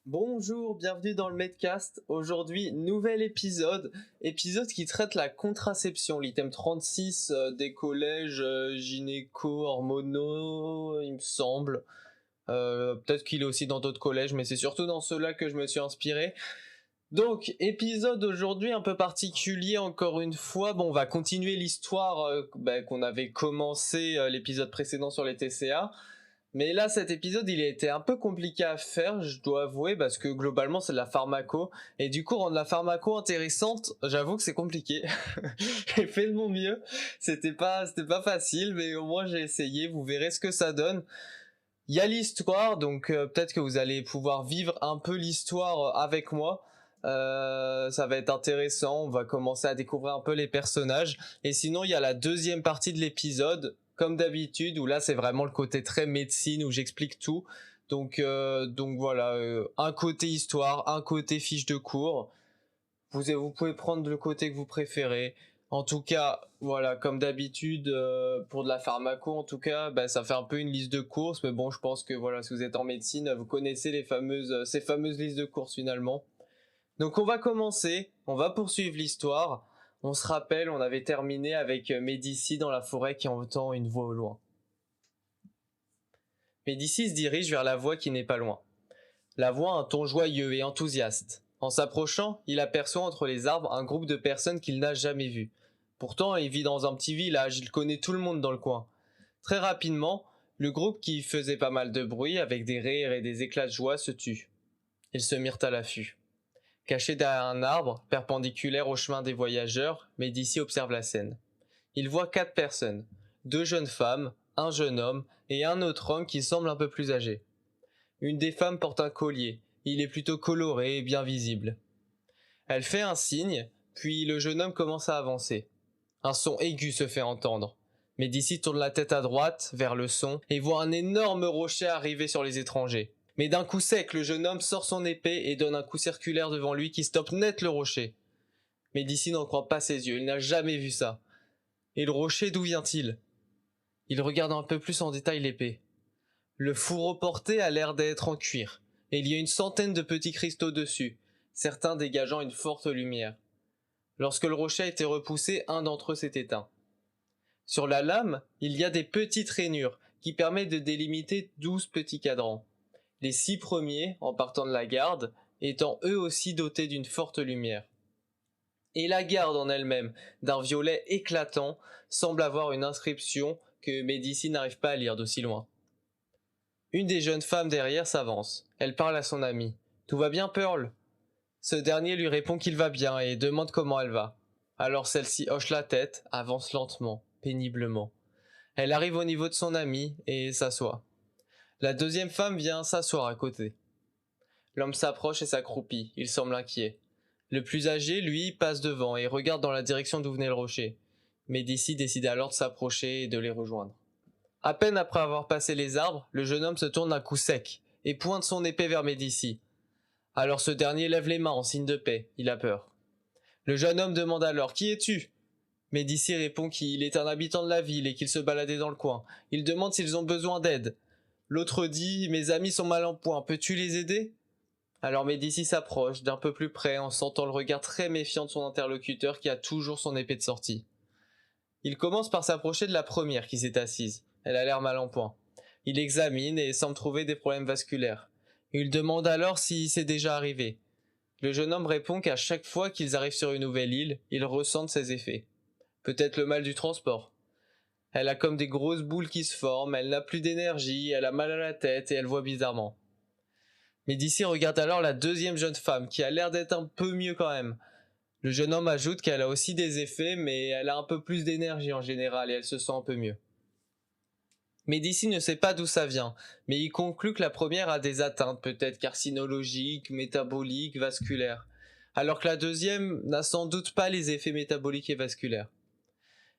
Bonjour, bienvenue dans le Medcast. Aujourd'hui, nouvel épisode qui traite la contraception, l'item 36 des collèges gynéco, hormonaux, il me semble. Peut-être qu'il est aussi dans d'autres collèges, mais c'est surtout dans ceux-là que je me suis inspiré. Donc, épisode aujourd'hui un peu particulier encore une fois. Bon, on va continuer l'histoire qu'on avait commencé l'épisode précédent sur les TCA. Mais là, cet épisode, il a été un peu compliqué à faire, je dois avouer, parce que globalement, c'est de la pharmaco. Et du coup, rendre la pharmaco intéressante, j'avoue que c'est compliqué. J'ai fait de mon mieux. C'était pas facile, mais au moins j'ai essayé. Vous verrez ce que ça donne. Il y a l'histoire, donc peut-être que vous allez pouvoir vivre un peu l'histoire avec moi. Ça va être intéressant, on va commencer à découvrir un peu les personnages. Et sinon, il y a la deuxième partie de l'épisode, comme d'habitude, où là c'est vraiment le côté très médecine, où j'explique tout. Donc voilà, un côté histoire, un côté fiche de cours. Vous pouvez prendre le côté que vous préférez. En tout cas, voilà, comme d'habitude, pour de la pharmaco, en tout cas, ça fait un peu une liste de courses. Mais bon, je pense que voilà, si vous êtes en médecine, vous connaissez ces fameuses listes de courses finalement. Donc on va commencer, on va poursuivre l'histoire. On se rappelle, on avait terminé avec Médicis dans la forêt qui entend une voix au loin. Médicis se dirige vers la voix qui n'est pas loin. La voix a un ton joyeux et enthousiaste. En s'approchant, il aperçoit entre les arbres un groupe de personnes qu'il n'a jamais vues. Pourtant, il vit dans un petit village, il connaît tout le monde dans le coin. Très rapidement, le groupe qui faisait pas mal de bruit avec des rires et des éclats de joie se tut. Ils se mirent à l'affût. Caché derrière un arbre, perpendiculaire au chemin des voyageurs, Médicis observe la scène. Il voit 4 personnes, 2 jeunes femmes, un jeune homme et un autre homme qui semble un peu plus âgé. Une des femmes porte un collier, il est plutôt coloré et bien visible. Elle fait un signe, puis le jeune homme commence à avancer. Un son aigu se fait entendre. Médicis tourne la tête à droite, vers le son, et voit un énorme rocher arriver sur les étrangers. Mais d'un coup sec, le jeune homme sort son épée et donne un coup circulaire devant lui qui stoppe net le rocher. Médicis n'en croit pas ses yeux, il n'a jamais vu ça. Et le rocher, d'où vient-il? Il regarde un peu plus en détail l'épée. Le fourreau porté a l'air d'être en cuir, et il y a une centaine de petits cristaux dessus, certains dégageant une forte lumière. Lorsque le rocher a été repoussé, un d'entre eux s'est éteint. Sur la lame, il y a des petites rainures qui permettent de délimiter 12 petits cadrans. Les 6 premiers, en partant de la garde, étant eux aussi dotés d'une forte lumière. Et la garde en elle-même, d'un violet éclatant, semble avoir une inscription que Médicis n'arrive pas à lire d'aussi loin. Une des jeunes femmes derrière s'avance. Elle parle à son ami. « Tout va bien, Pearl ?» Ce dernier lui répond qu'il va bien et demande comment elle va. Alors celle-ci hoche la tête, avance lentement, péniblement. Elle arrive au niveau de son ami et s'assoit. La deuxième femme vient s'asseoir à côté. L'homme s'approche et s'accroupit, il semble inquiet. Le plus âgé, lui, passe devant et regarde dans la direction d'où venait le rocher. Médicis décide alors de s'approcher et de les rejoindre. À peine après avoir passé les arbres, le jeune homme se tourne d'un coup sec et pointe son épée vers Médicis. Alors ce dernier lève les mains en signe de paix, il a peur. Le jeune homme demande alors « Qui es-tu » Médicis répond qu'il est un habitant de la ville et qu'il se baladait dans le coin. Il demande s'ils ont besoin d'aide. L'autre dit « Mes amis sont mal en point, peux-tu les aider ?» Alors Médicis s'approche d'un peu plus près en sentant le regard très méfiant de son interlocuteur qui a toujours son épée de sortie. Il commence par s'approcher de la première qui s'est assise. Elle a l'air mal en point. Il examine et semble trouver des problèmes vasculaires. Il demande alors si c'est déjà arrivé. Le jeune homme répond qu'à chaque fois qu'ils arrivent sur une nouvelle île, ils ressentent ses effets. Peut-être le mal du transport. Elle a comme des grosses boules qui se forment, elle n'a plus d'énergie, elle a mal à la tête et elle voit bizarrement. Médicis regarde alors la deuxième jeune femme qui a l'air d'être un peu mieux quand même. Le jeune homme ajoute qu'elle a aussi des effets mais elle a un peu plus d'énergie en général et elle se sent un peu mieux. Médicis ne sait pas d'où ça vient, mais il conclut que la première a des atteintes peut-être carcinologiques, métaboliques, vasculaires, alors que la deuxième n'a sans doute pas les effets métaboliques et vasculaires.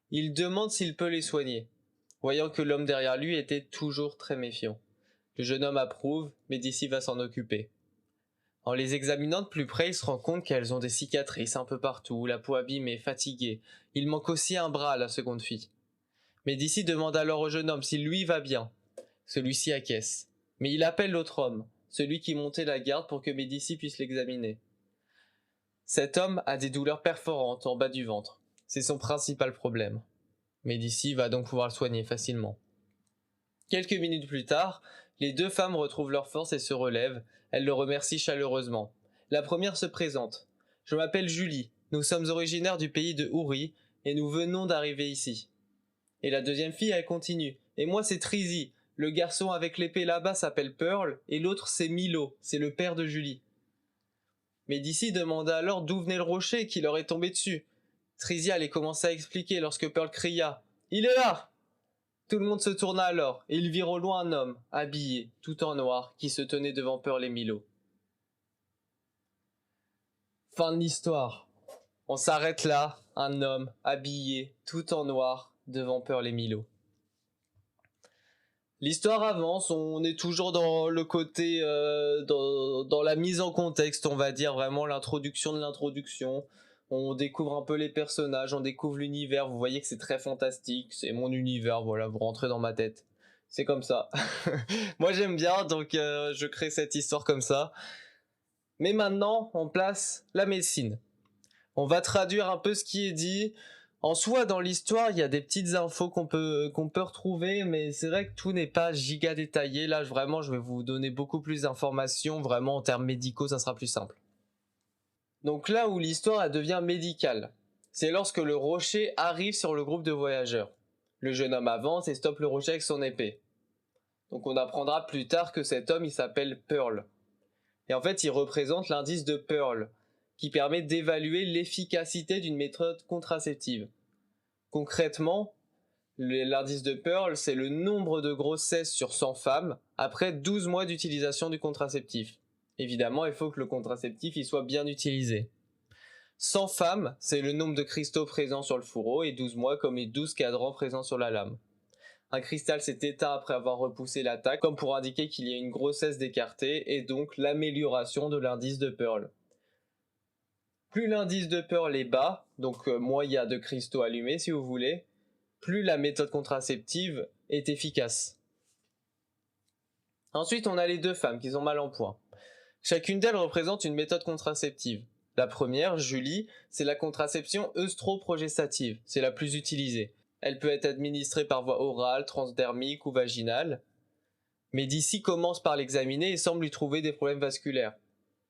Il demande s'il peut les soigner, voyant que l'homme derrière lui était toujours très méfiant. Le jeune homme approuve, Médicis va s'en occuper. En les examinant de plus près, il se rend compte qu'elles ont des cicatrices un peu partout, la peau abîmée, fatiguée. Il manque aussi un bras à la seconde fille. Médicis demande alors au jeune homme s'il lui va bien. Celui-ci acquiesce. Mais il appelle l'autre homme. celui qui montait la garde pour que Médicis puisse l'examiner. Cet homme a des douleurs perforantes en bas du ventre. C'est son principal problème. Médicis va donc pouvoir le soigner facilement. Quelques minutes plus tard, les deux femmes retrouvent leur force et se relèvent. Elles le remercient chaleureusement. La première se présente. « Je m'appelle Julie. Nous sommes originaires du pays de Houri et nous venons d'arriver ici. » Et la deuxième fille, elle continue. « Et moi, c'est Trizy. Le garçon avec l'épée là-bas s'appelle Pearl et l'autre, c'est Milo. C'est le père de Julie. » Médicis demanda alors d'où venait le rocher qui leur est tombé dessus. Trizy allait commencer à expliquer lorsque Pearl cria « Il est là !» Tout le monde se tourna alors, et ils virent au loin un homme, habillé, tout en noir, qui se tenait devant Pearl et Milo. Fin de l'histoire. On s'arrête là, un homme, habillé, tout en noir, devant Pearl et Milo. L'histoire avance, on est toujours dans le côté, dans la mise en contexte, on va dire, vraiment l'introduction de l'introduction. On découvre un peu les personnages, on découvre l'univers, vous voyez que c'est très fantastique, c'est mon univers, voilà, vous rentrez dans ma tête. C'est comme ça. Moi j'aime bien, donc je crée cette histoire comme ça. Mais maintenant, on place la médecine. On va traduire un peu ce qui est dit. En soi, dans l'histoire, il y a des petites infos qu'on peut retrouver, mais c'est vrai que tout n'est pas giga détaillé. Là, vraiment, je vais vous donner beaucoup plus d'informations. Vraiment, en termes médicaux, ça sera plus simple. Donc là où l'histoire elle devient médicale, c'est lorsque le rocher arrive sur le groupe de voyageurs. Le jeune homme avance et stoppe le rocher avec son épée. Donc on apprendra plus tard que cet homme il s'appelle Pearl. Et en fait il représente l'indice de Pearl, qui permet d'évaluer l'efficacité d'une méthode contraceptive. Concrètement, l'indice de Pearl c'est le nombre de grossesses sur 100 femmes après 12 mois d'utilisation du contraceptif. Évidemment, il faut que le contraceptif il soit bien utilisé. 100 femmes, c'est le nombre de cristaux présents sur le fourreau et 12 mois comme les 12 cadrans présents sur la lame. Un cristal s'est éteint après avoir repoussé l'attaque, comme pour indiquer qu'il y a une grossesse d'écarté et donc l'amélioration de l'indice de Pearl. Plus l'indice de Pearl est bas, donc moins il y a de cristaux allumés si vous voulez, plus la méthode contraceptive est efficace. Ensuite, on a les deux femmes qui sont mal en point. Chacune d'elles représente une méthode contraceptive. La première, Julie, c'est la contraception œstroprogestative, c'est la plus utilisée. Elle peut être administrée par voie orale, transdermique ou vaginale. Médicis commence par l'examiner et semble lui trouver des problèmes vasculaires.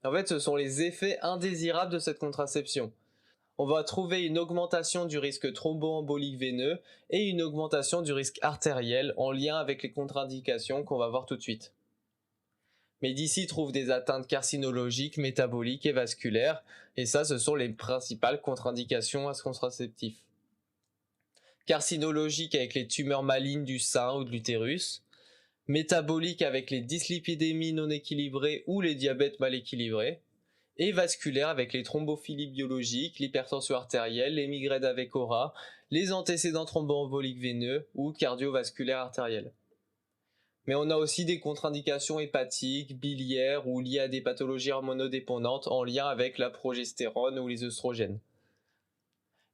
En fait, ce sont les effets indésirables de cette contraception. On va trouver une augmentation du risque thromboembolique veineux et une augmentation du risque artériel en lien avec les contre-indications qu'on va voir tout de suite. Médicis trouve des atteintes carcinologiques, métaboliques et vasculaires, et ça, ce sont les principales contre-indications à ce contraceptif. Carcinologique avec les tumeurs malignes du sein ou de l'utérus, métabolique avec les dyslipidémies non équilibrées ou les diabètes mal équilibrés, et vasculaire avec les thrombophilies biologiques, l'hypertension artérielle, les migraines avec aura, les antécédents thromboemboliques veineux ou cardiovasculaires artériels. Mais on a aussi des contre-indications hépatiques, biliaires ou liées à des pathologies hormonodépendantes en lien avec la progestérone ou les œstrogènes.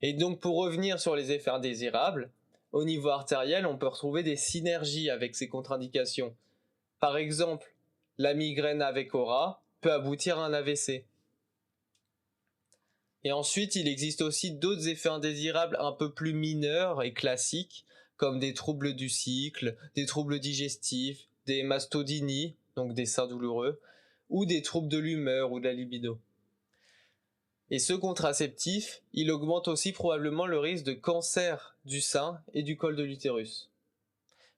Et donc pour revenir sur les effets indésirables, au niveau artériel, on peut retrouver des synergies avec ces contre-indications. Par exemple, la migraine avec aura peut aboutir à un AVC. Et ensuite, il existe aussi d'autres effets indésirables un peu plus mineurs et classiques, comme des troubles du cycle, des troubles digestifs, des mastodinies, donc des seins douloureux, ou des troubles de l'humeur ou de la libido. Et ce contraceptif, il augmente aussi probablement le risque de cancer du sein et du col de l'utérus.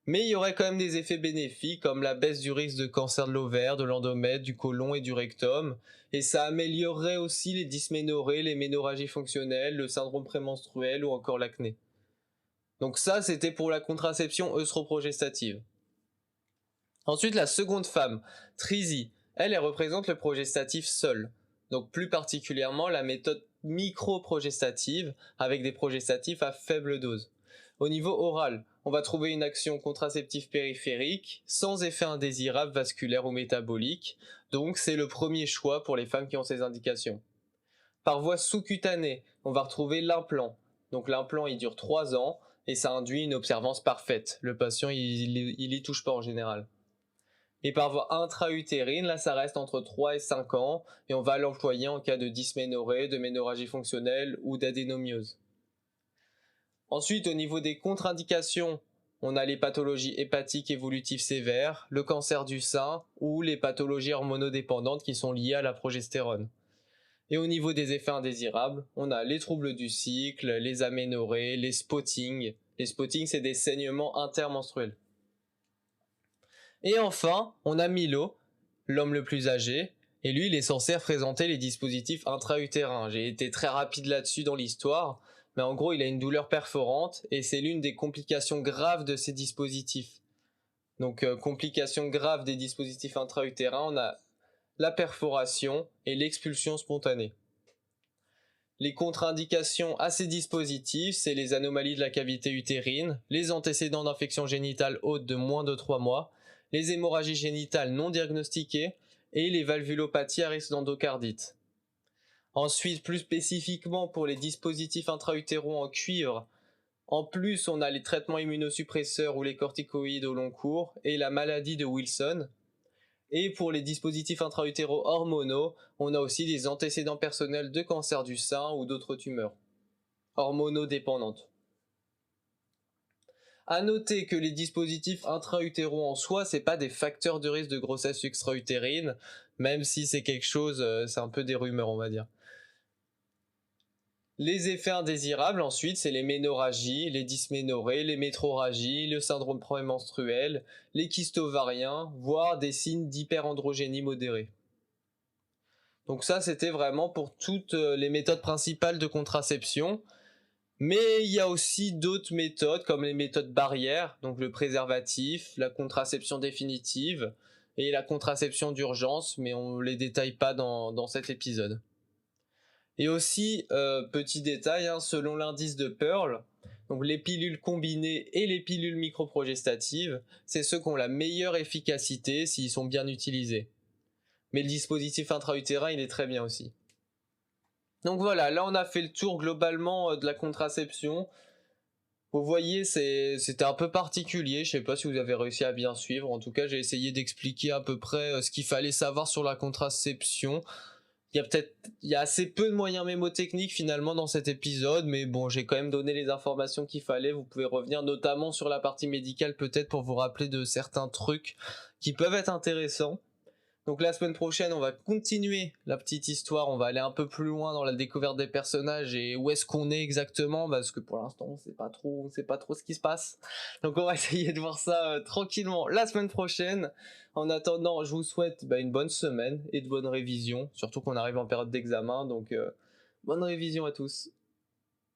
Mais il y aurait quand même des effets bénéfiques comme la baisse du risque de cancer de l'ovaire, de l'endomètre, du côlon et du rectum, et ça améliorerait aussi les dysménorrhées, les ménorrhagies fonctionnelles, le syndrome prémenstruel ou encore l'acné. Donc ça, c'était pour la contraception œstroprogestative. Ensuite, la seconde femme, Trizy, elle représente le progestatif seul, donc plus particulièrement la méthode microprogestative avec des progestatifs à faible dose. Au niveau oral, on va trouver une action contraceptive périphérique sans effet indésirable vasculaire ou métabolique, donc c'est le premier choix pour les femmes qui ont ces indications. Par voie sous-cutanée, on va retrouver l'implant. Donc l'implant il dure 3 ans et ça induit une observance parfaite. Le patient il y touche pas en général. Et par voie intra-utérine, là ça reste entre 3 et 5 ans, et on va l'employer en cas de dysménorrhée, de ménorrhagie fonctionnelle ou d'adénomyose. Ensuite, au niveau des contre-indications, on a les pathologies hépatiques évolutives sévères, le cancer du sein ou les pathologies hormonodépendantes qui sont liées à la progestérone. Et au niveau des effets indésirables, on a les troubles du cycle, les aménorrhées, les spottings. Les spottings, c'est des saignements intermenstruels. Et enfin, on a Milo, l'homme le plus âgé, et lui, il est censé représenter les dispositifs intra-utérins. J'ai été très rapide là-dessus dans l'histoire, mais en gros, il a une douleur perforante, et c'est l'une des complications graves de ces dispositifs. Donc, complications graves des dispositifs intra-utérins, on a la perforation et l'expulsion spontanée. Les contre-indications à ces dispositifs, c'est les anomalies de la cavité utérine, les antécédents d'infection génitale haute de moins de 3 mois, les hémorragies génitales non diagnostiquées et les valvulopathies à risque d'endocardite. Ensuite, plus spécifiquement pour les dispositifs intra-utéraux en cuivre, en plus on a les traitements immunosuppresseurs ou les corticoïdes au long cours et la maladie de Wilson. Et pour les dispositifs intra-utéraux hormonaux, on a aussi des antécédents personnels de cancer du sein ou d'autres tumeurs hormonodépendantes. À noter que les dispositifs intra-utéraux en soi, c'est pas des facteurs de risque de grossesse extra-utérine, même si c'est quelque chose, c'est un peu des rumeurs on va dire. Les effets indésirables ensuite, c'est les ménorrhagies, les dysménorrhées, les métrorragies, le syndrome prémenstruel, les kystes ovariens, voire des signes d'hyperandrogénie modérée. Donc ça, c'était vraiment pour toutes les méthodes principales de contraception. Mais il y a aussi d'autres méthodes comme les méthodes barrières, donc le préservatif, la contraception définitive et la contraception d'urgence, mais on ne les détaille pas dans cet épisode. Et aussi, petit détail, selon l'indice de Pearl, donc les pilules combinées et les pilules microprogestatives, c'est ceux qui ont la meilleure efficacité s'ils sont bien utilisés. Mais le dispositif intra-utérin, il est très bien aussi. Donc voilà, là on a fait le tour globalement de la contraception. Vous voyez, c'était un peu particulier, je sais pas si vous avez réussi à bien suivre. En tout cas, j'ai essayé d'expliquer à peu près ce qu'il fallait savoir sur la contraception. Il y a assez peu de moyens mémotechniques finalement dans cet épisode, mais bon, j'ai quand même donné les informations qu'il fallait. Vous pouvez revenir notamment sur la partie médicale peut-être pour vous rappeler de certains trucs qui peuvent être intéressants. Donc la semaine prochaine, on va continuer la petite histoire, on va aller un peu plus loin dans la découverte des personnages et où est-ce qu'on est exactement, parce que pour l'instant, on sait pas trop ce qui se passe. Donc on va essayer de voir ça tranquillement la semaine prochaine. En attendant, je vous souhaite une bonne semaine et de bonnes révisions, surtout qu'on arrive en période d'examen, donc bonne révision à tous.